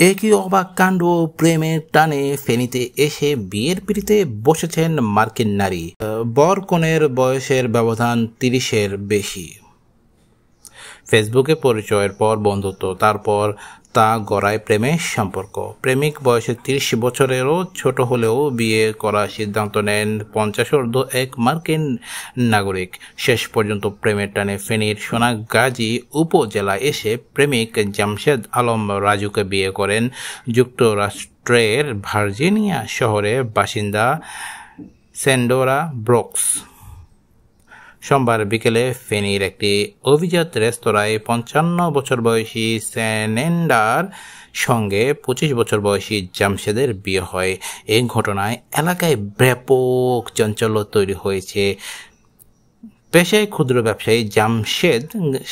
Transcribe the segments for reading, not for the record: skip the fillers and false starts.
একই অবাক কাণ্ড, প্রেমের টানে ফেনীতে এসে বিয়ের পিড়িতে বসেছেন মার্কিন নারী। বর কনের বয়সের ব্যবধান 30-এর বেশি। ফেসবুকে পরিচয়ের পর বন্ধুত্ব, তারপর তা গড়ায় প্রেমের সম্পর্ক। প্রেমিক বয়সে 30 বছরেরও ছোট হলেও বিয়ে করার সিদ্ধান্ত নেন 50 এক মার্কিন নাগরিক। শেষ পর্যন্ত প্রেমের টানে ফেনীর সোনাগাজী উপজেলায় এসে প্রেমিক জামশেদ আলম রাজুকে বিয়ে করেন যুক্তরাষ্ট্রের ভার্জিনিয়া শহরের বাসিন্দা সেন্ডোরা ব্রুকস। সোমবার বিকেলে ফেনীর একটি অভিজাত রেস্তোরাঁয় 55 বছর বয়সী সেনেন্ডার সঙ্গে 25 বছর বয়সী জামশেদের বিয়ে হয়। এই ঘটনায় এলাকায় ব্যাপক চাঞ্চল্য তৈরি হয়েছে। পেশায় ক্ষুদ্র ব্যবসায়ী জামশেদ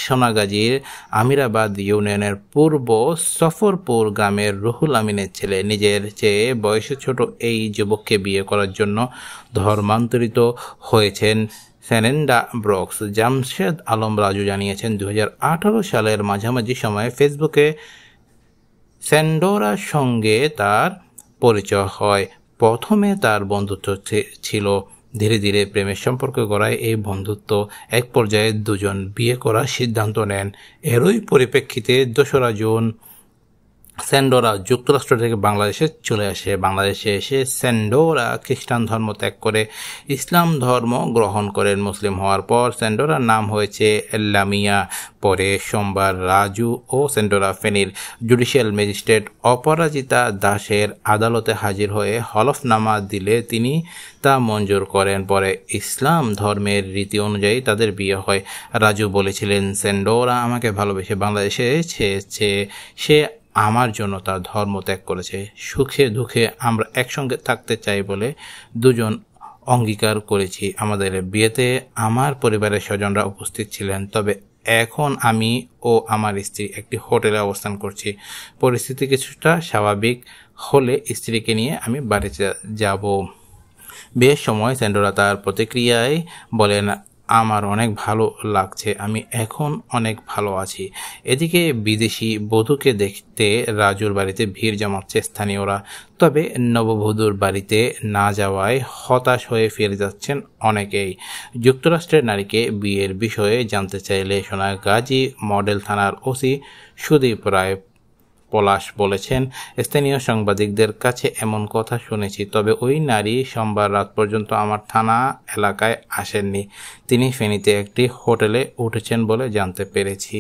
সোনাগাজীর আমিরাবাদ ইউনিয়নের পূর্ব সফরপুর গ্রামের রুহুল আমিনের ছেলে। নিজের চেয়ে বয়সে ছোট এই যুবককে বিয়ে করার জন্য ধর্মান্তরিত হয়েছেন সেনেন্ডা ব্রুকস। জামশেদ আলম রাজু জানিয়েছেন, 2018 সালের মাঝামাঝি সময়ে ফেসবুকে সেন্ডোরার সঙ্গে তার পরিচয় হয়। প্রথমে তার বন্ধুত্ব ছিল, ধীরে ধীরে প্রেমের সম্পর্ক গড়ায় এই বন্ধুত্ব। এক পর্যায়ে দুজন বিয়ে করার সিদ্ধান্ত নেন। এরই পরিপ্রেক্ষিতে 2রা জুন সেন্ডোরা যুক্তরাষ্ট্র থেকে বাংলাদেশে চলে আসে। বাংলাদেশে এসে সেন্ডোরা খ্রিস্টান ধর্ম ত্যাগ করে ইসলাম ধর্ম গ্রহণ করেন। মুসলিম হওয়ার পর সেন্ডোরার নাম হয়েছে লামিয়া। পরে সোমবার রাজু ও সেন্ডোরা ফেনীর জুডিশিয়াল ম্যাজিস্ট্রেট অপরাজিতা দাসের আদালতে হাজির হয়ে হলফনামা দিলে তিনি তা মঞ্জুর করেন। পরে ইসলাম ধর্মের রীতি অনুযায়ী তাদের বিয়ে হয়। রাজু বলেছিলেন, সেন্ডোরা আমাকে ভালোবেসে বাংলাদেশে এসেছে। সে আমার জন্য তার ধর্ম ত্যাগ করেছে। সুখে দুঃখে আমরা একসঙ্গে থাকতে চাই বলে দুজন অঙ্গীকার করেছি। আমাদের বিয়েতে আমার পরিবারের স্বজনরা উপস্থিত ছিলেন। তবে এখন আমি ও আমার স্ত্রী একটি হোটেলে অবস্থান করছি। পরিস্থিতি কিছুটা স্বাভাবিক হলে স্ত্রীকে নিয়ে আমি বাড়িতে যাব। বিয়ের সময় সেন্ডোরা তার প্রতিক্রিয়ায় বলেন, আমার অনেক ভালো লাগছে, আমি এখন অনেক ভালো আছি। এদিকে বিদেশি বধূকে দেখতে রাজুর বাড়িতে ভিড় জমাচ্ছে স্থানীয়রা। তবে নববধূর বাড়িতে না যাওয়ায় হতাশ হয়ে ফিরে যাচ্ছেন অনেকেই। যুক্তরাষ্ট্রের নারীকে বিয়ের বিষয়ে জানতে চাইলে সোনাগাজী মডেল থানার ওসি সুদীপ রায় পলাশ বলেছেন, স্থানীয় সাংবাদিকদের কাছে এমন কথা শুনেছি, তবে ওই নারী সোমবার রাত পর্যন্ত আমার থানা এলাকায় আসেননি। তিনি ফেনীতে একটি হোটেলে উঠেছেন বলে জানতে পেরেছি।